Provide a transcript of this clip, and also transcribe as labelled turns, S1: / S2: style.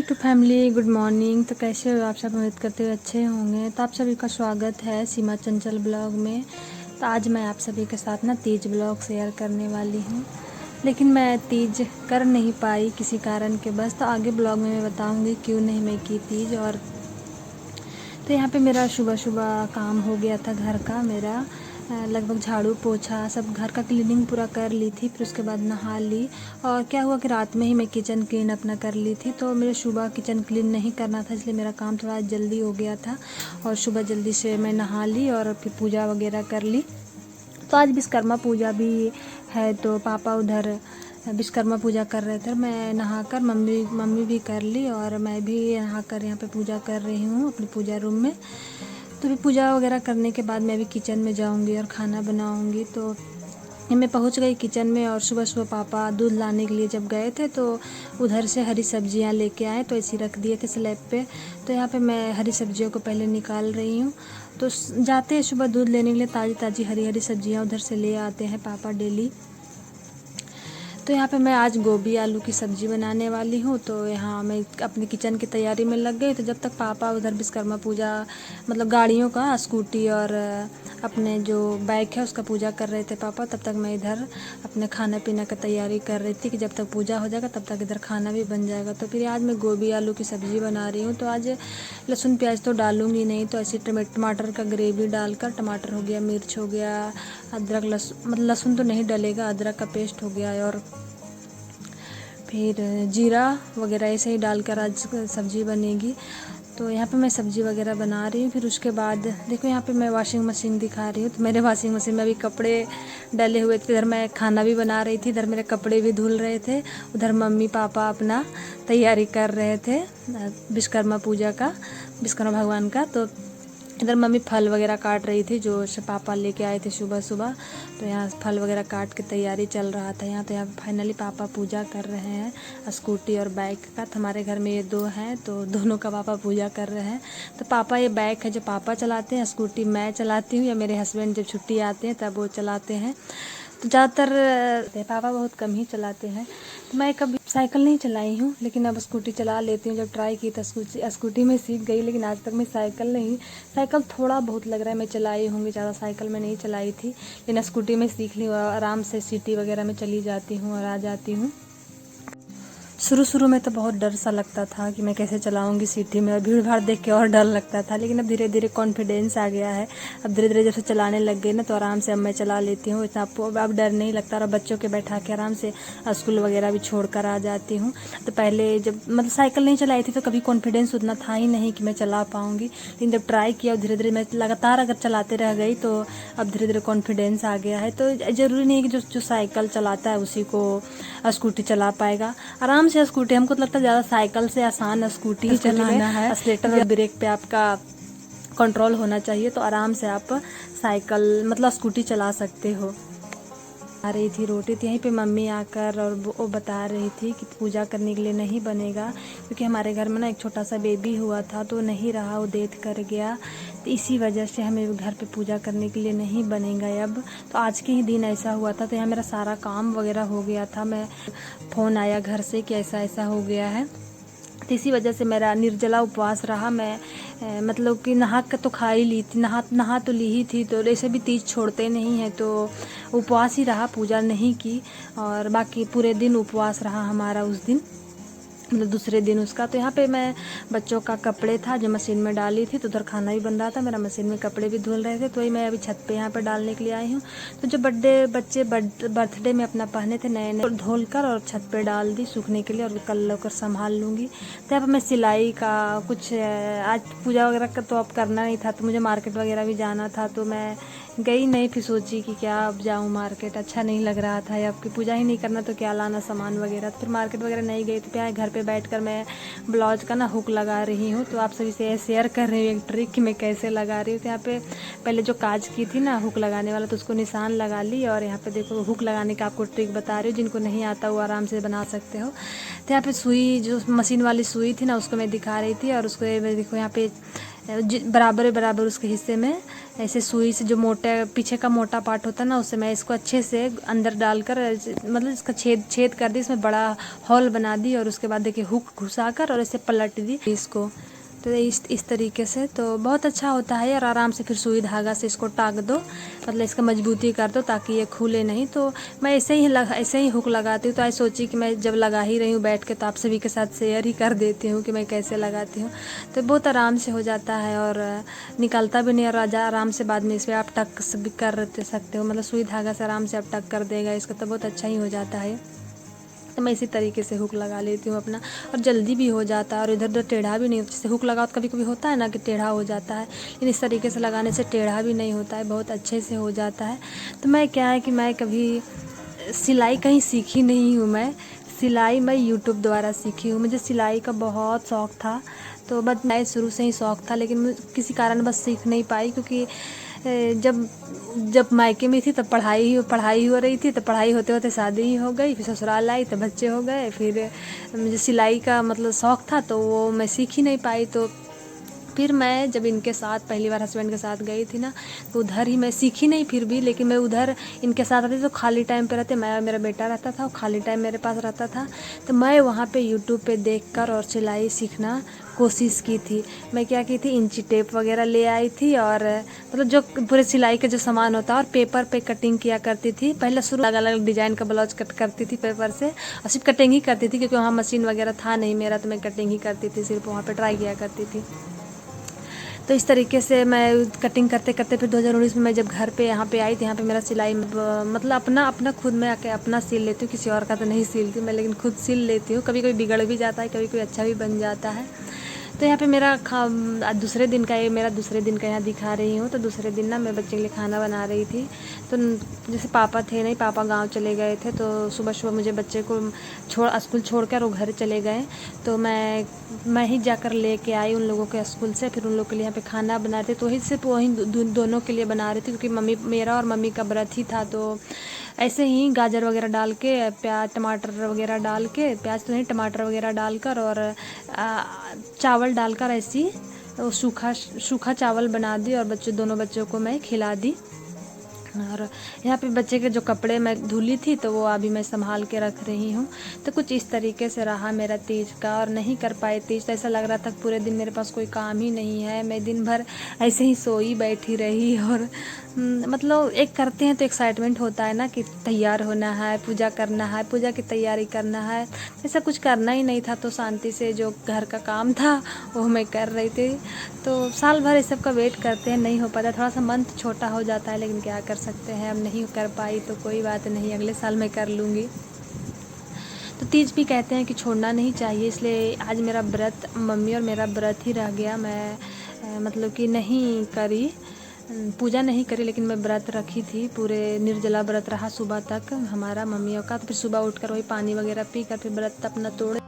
S1: YouTube family, good morning. तो कैसे हो आप सब? उम्मीद करते हुए अच्छे होंगे। तो आप सभी का स्वागत है सीमा चंचल ब्लॉग में। तो आज मैं आप सभी के साथ ना तीज ब्लॉग शेयर करने वाली हूँ, लेकिन मैं तीज कर नहीं पाई किसी कारण के बस। तो आगे ब्लॉग में मैं बताऊँगी क्यों नहीं मैं की तीज। और तो यहाँ पे मेरा सुबह सुबह काम हो गया था घर का। मेरा लगभग झाड़ू पोछा सब घर का क्लीनिंग पूरा कर ली थी। फिर उसके बाद नहा ली। और क्या हुआ कि रात में ही मैं किचन क्लीन अपना कर ली थी। तो मेरे सुबह किचन क्लीन नहीं करना था, इसलिए मेरा काम थोड़ा जल्दी हो गया था। और सुबह जल्दी से मैं नहा ली और फिर पूजा वगैरह कर ली। तो आज विश्वकर्मा पूजा भी है, तो पापा उधर विश्वकर्मा पूजा कर रहे थे। मैं नहाकर मम्मी भी कर ली और मैं भी नहाकर यहाँ पे पूजा कर रही हूँ अपनी पूजा रूम में। तो भी पूजा वगैरह करने के बाद मैं भी किचन में जाऊँगी और खाना बनाऊँगी। तो मैं पहुंच गई किचन में। और सुबह सुबह पापा दूध लाने के लिए जब गए थे तो उधर से हरी सब्जियां लेके आए, तो ऐसे रख दिए थे स्लैब पे। तो यहाँ पे मैं हरी सब्जियों को पहले निकाल रही हूँ। तो जाते हैं सुबह दूध लेने के लिए, ताज़ी ताज़ी हरी हरी सब्जियां उधर से ले आते हैं पापा डेली। तो यहाँ पे मैं आज गोभी आलू की सब्ज़ी बनाने वाली हूँ। तो यहाँ मैं अपनी किचन की तैयारी में लग गई। तो जब तक पापा उधर विश्वकर्मा पूजा मतलब गाड़ियों का, स्कूटी और अपने जो बाइक है उसका पूजा कर रहे थे पापा, तब तक मैं इधर अपने खाना पीना का तैयारी कर रही थी कि जब तक पूजा हो जाएगा तब तक इधर खाना भी बन जाएगा। तो फिर आज मैं गोभी आलू की सब्ज़ी बना रही हूँ। तो आज लहसुन प्याज तो डालूँगी नहीं, तो ऐसे टमाटर का ग्रेवी डालकर, टमाटर हो गया, मिर्च हो गया, अदरक लहसुन मतलब लहसुन तो नहीं डलेगा, अदरक का पेस्ट हो गया, और फिर जीरा वगैरह ऐसे ही डालकर आज सब्ज़ी बनेगी। तो यहाँ पे मैं सब्ज़ी वगैरह बना रही हूँ। फिर उसके बाद देखो यहाँ पे मैं वॉशिंग मशीन दिखा रही हूँ। तो मेरे वॉशिंग मशीन में अभी कपड़े डले हुए थे। इधर मैं खाना भी बना रही थी, इधर मेरे कपड़े भी धुल रहे थे, उधर मम्मी पापा अपना तैयारी कर रहे थे विश्वकर्मा पूजा का, विश्वकर्मा भगवान का। तो इधर मम्मी फल वगैरह काट रही थी जो पापा लेके आए थे सुबह सुबह। तो यहाँ फल वगैरह काट के तैयारी चल रहा था यहाँ। तो यहाँ फाइनली पापा पूजा कर रहे हैं स्कूटी और बाइक का। तो हमारे घर में ये दो हैं, तो दोनों का पापा पूजा कर रहे हैं। तो पापा ये बाइक है जो पापा चलाते हैं, स्कूटी मैं चलाती हूँ, या मेरे हस्बैंड जब छुट्टी आते हैं तब वो चलाते हैं। तो ज़्यादातर पापा बहुत कम ही चलाते हैं। तो मैं कभी साइकिल नहीं चलाई हूँ, लेकिन अब स्कूटी चला लेती हूँ। जब ट्राई की था स्कूटी में सीख गई, लेकिन आज तक मैं साइकिल थोड़ा बहुत लग रहा है मैं चलाई होंगी, ज़्यादा साइकिल में नहीं चलाई थी। लेकिन स्कूटी में सीख ली और आराम से सिटी वगैरह में चली जाती हूँ और आ जाती हूँ। शुरू में तो बहुत डर सा लगता था कि मैं कैसे चलाऊंगी सिटी में, और भीड़ भाड़ देख के और डर लगता था। लेकिन अब धीरे धीरे कॉन्फिडेंस आ गया है। अब धीरे धीरे जब से चलाने लग गई ना, तो आराम से अब मैं चला लेती हूँ। इतना अब डर नहीं लगता। और बच्चों के बैठा के आराम से स्कूल वगैरह भी छोड़ कर आ जाती हूँ। तो पहले जब मतलब साइकिल नहीं चलाई थी तो कभी कॉन्फिडेंस उतना था ही नहीं कि मैं चला पाऊँगी। लेकिन जब ट्राई किया और धीरे धीरे मैं लगातार अगर चलाते रह गई तो अब धीरे धीरे कॉन्फिडेंस आ गया है। तो ज़रूरी नहीं है कि जो साइकिल चलाता है उसी को स्कूटी चला पाएगा। आराम से स्कूटी, हमको तो लगता है ज़्यादा साइकिल से आसान स्कूटी ही चलाना है। एक्सीलेटर और ब्रेक पे आपका कंट्रोल होना चाहिए, तो आराम से आप साइकिल मतलब स्कूटी चला सकते हो। आ रही थी रोटी, तो यहीं पे मम्मी आकर और वो बता रही थी कि पूजा करने के लिए नहीं बनेगा, क्योंकि हमारे घर में ना एक छोटा सा बेबी हुआ था, तो नहीं रहा, वो डेथ कर गया। तो इसी वजह से हमें घर पे पूजा करने के लिए नहीं बनेगा अब। तो आज के ही दिन ऐसा हुआ था। तो यहाँ मेरा सारा काम वगैरह हो गया था। मैं फ़ोन आया घर से कि ऐसा ऐसा हो गया है। तो इसी वजह से मेरा निर्जला उपवास रहा। मैं मतलब कि नहा के तो खा ही ली थी, नहा तो ली ही थी। तो ऐसे भी तीज छोड़ते नहीं हैं, तो उपवास ही रहा, पूजा नहीं की। और बाकी पूरे दिन उपवास रहा हमारा उस दिन, मतलब दूसरे दिन उसका। तो यहाँ पे मैं बच्चों का कपड़े था जो मशीन में डाली थी, तो उधर खाना भी बन रहा था, मेरा मशीन में कपड़े भी धुल रहे थे। तो वही मैं अभी छत पे यहाँ पे डालने के लिए आई हूँ। तो जो बच्चे बर्थडे में अपना पहने थे नए नए, धोल कर और छत पे डाल दी सूखने के लिए, और कल लोकर संभाल लूँगी। तो यहाँ पर मैं सिलाई का कुछ आज पूजा वगैरह का तो अब करना नहीं था, तो मुझे मार्केट वगैरह भी जाना था। तो मैं गई नहीं, फिर सोची कि क्या अब जाऊँ मार्केट, अच्छा नहीं लग रहा था। अब की पूजा ही नहीं करना तो क्या लाना सामान वगैरह। तो फिर मार्केट वगैरह नहीं गई। तो क्या घर पे बैठकर मैं ब्लाउज का ना हुक लगा रही हूँ। तो आप सभी से शेयर कर रही हूँ एक ट्रिक कि मैं कैसे लगा रही हूँ। तो यहाँ पे पहले जो काज की थी ना हुक लगाने वाला, तो उसको निशान लगा ली। और यहाँ पे देखो हुक लगाने का आपको ट्रिक बता रही हूँ, जिनको नहीं आता वो आराम से बना सकते हो। तो यहाँ पे सुई, जो मशीन वाली सुई थी ना, उसको मैं दिखा रही थी। और उसको देखो यहाँ पे बराबर उसके हिस्से में ऐसे सुई से जो मोटे पीछे का मोटा पार्ट होता है ना, उससे मैं इसको अच्छे से अंदर डालकर मतलब इसका छेद कर दी, इसमें बड़ा हॉल बना दी और उसके बाद देखिए हुक घुसाकर और इसे पलट दी इसको। तो इस तरीके से तो बहुत अच्छा होता है। और आराम से फिर सुई धागा से इसको टाक दो, मतलब इसका मजबूती कर दो ताकि ये खुले नहीं। तो मैं ऐसे ही हुक लगाती हूँ। तो आज सोची कि मैं जब लगा ही रही हूँ बैठ के, तो आप सभी के साथ शेयर ही कर देती हूँ कि मैं कैसे लगाती हूँ। तो बहुत आराम से हो जाता है और निकलता भी नहीं, और आराम से बाद में इस पर आप टक भी कर सकते हो, मतलब सुई धागा से आराम से आप टक कर देगा इसका, तो बहुत अच्छा ही हो जाता है। तो मैं इसी तरीके से हुक लगा लेती हूँ अपना, और जल्दी भी हो जाता है और इधर उधर टेढ़ा भी नहीं होता। जैसे हुक लगाओ तो कभी कभी होता है ना कि टेढ़ा हो जाता है, लेकिन इस तरीके से लगाने से टेढ़ा भी नहीं होता है, बहुत अच्छे से हो जाता है। तो मैं क्या है कि मैं कभी सिलाई कहीं सीखी नहीं हूँ। मैं सिलाई यूट्यूब द्वारा सीखी हूँ। मुझे सिलाई का बहुत शौक़ था, तो बस मैं शुरू से ही शौक़ था, लेकिन किसी कारण बस सीख नहीं पाई, क्योंकि जब मायके में थी तब पढ़ाई हो रही थी। तो पढ़ाई होते होते शादी ही हो गई, फिर ससुराल आई तो बच्चे हो गए। फिर मुझे सिलाई का मतलब शौक़ था, तो वो मैं सीख ही नहीं पाई। तो फिर मैं जब इनके साथ पहली बार हस्बैंड के साथ गई थी ना, तो उधर ही मैं सीखी नहीं फिर भी, लेकिन मैं उधर इनके साथ रहती, तो खाली टाइम पे रहते, मैं और मेरा बेटा रहता था और खाली टाइम मेरे पास रहता था। तो मैं वहाँ पे यूट्यूब पे देखकर और सिलाई सीखना कोशिश की थी। मैं क्या की थी, इंची टेप वगैरह ले आई थी, और मतलब जो पूरे सिलाई का जो सामान होता है, और पेपर पे कटिंग किया करती थी। पहले शुरू अलग अलग डिज़ाइन का ब्लाउज कट करती थी पेपर से, और सिर्फ कटिंग ही करती थी, क्योंकि वहाँ मशीन वगैरह था नहीं मेरा, तो मैं कटिंग ही करती थी, सिर्फ वहाँ पर ट्राई किया करती थी। तो इस तरीके से मैं कटिंग करते करते फिर 2019 में मैं जब घर पे यहाँ पे आई थी, यहाँ पे मेरा सिलाई मतलब अपना खुद में आके अपना सिल लेती हूँ, किसी और का तो नहीं सिलती मैं, लेकिन खुद सिल लेती हूँ। कभी कभी बिगड़ भी जाता है, कभी कभी अच्छा भी बन जाता है। तो यहाँ पे मेरा दूसरे दिन का यहाँ दिखा रही हूँ। तो दूसरे दिन ना मैं बच्चे के लिए खाना बना रही थी। तो जैसे पापा थे नहीं, पापा गांव चले गए थे, तो सुबह सुबह मुझे बच्चे को स्कूल छोड़कर वो घर चले गए। तो मैं ही जाकर लेके आई उन लोगों के स्कूल से। फिर उन लोगों के लिए यहाँ पे खाना बना रही थी, तो वही सिर्फ दोनों के लिए बना रही थी, क्योंकि मेरा और मम्मी का व्रत ही था। तो ऐसे ही गाजर वगैरह डाल के, प्याज टमाटर वगैरह डाल के, प्याज तो नहीं टमाटर वगैरह डालकर, और चावल डालकर ऐसी सूखा चावल बना दी, और दोनों बच्चों को मैं खिला दी। और यहाँ पे बच्चे के जो कपड़े मैं धुली थी, तो वो अभी मैं संभाल के रख रही हूँ। तो कुछ इस तरीके से रहा मेरा तीज का, और नहीं कर पाए तीज, तो ऐसा लग रहा था पूरे दिन मेरे पास कोई काम ही नहीं है। मैं दिन भर ऐसे ही सोई बैठी रही, और मतलब एक करते हैं तो एक्साइटमेंट होता है ना कि तैयार होना है, पूजा करना है, पूजा की तैयारी करना है। ऐसा कुछ करना ही नहीं था, तो शांति से जो घर का काम था वो मैं कर रही थी। तो साल भर इस सब का वेट करते हैं, नहीं हो पाता, थोड़ा सा मन छोटा हो जाता है, लेकिन क्या कर सकते हैं, अब नहीं कर पाई तो कोई बात नहीं, अगले साल मैं कर लूँगी। तो तीज भी कहते हैं कि छोड़ना नहीं चाहिए, इसलिए आज मेरा व्रत, मम्मी और मेरा व्रत ही रह गया। मैं मतलब कि नहीं करी, पूजा नहीं करी, लेकिन मैं व्रत रखी थी, पूरे निर्जला व्रत रहा सुबह तक हमारा मम्मियों का। तो फिर सुबह उठकर वही पानी वगैरह पी कर फिर व्रत अपना तोड़े।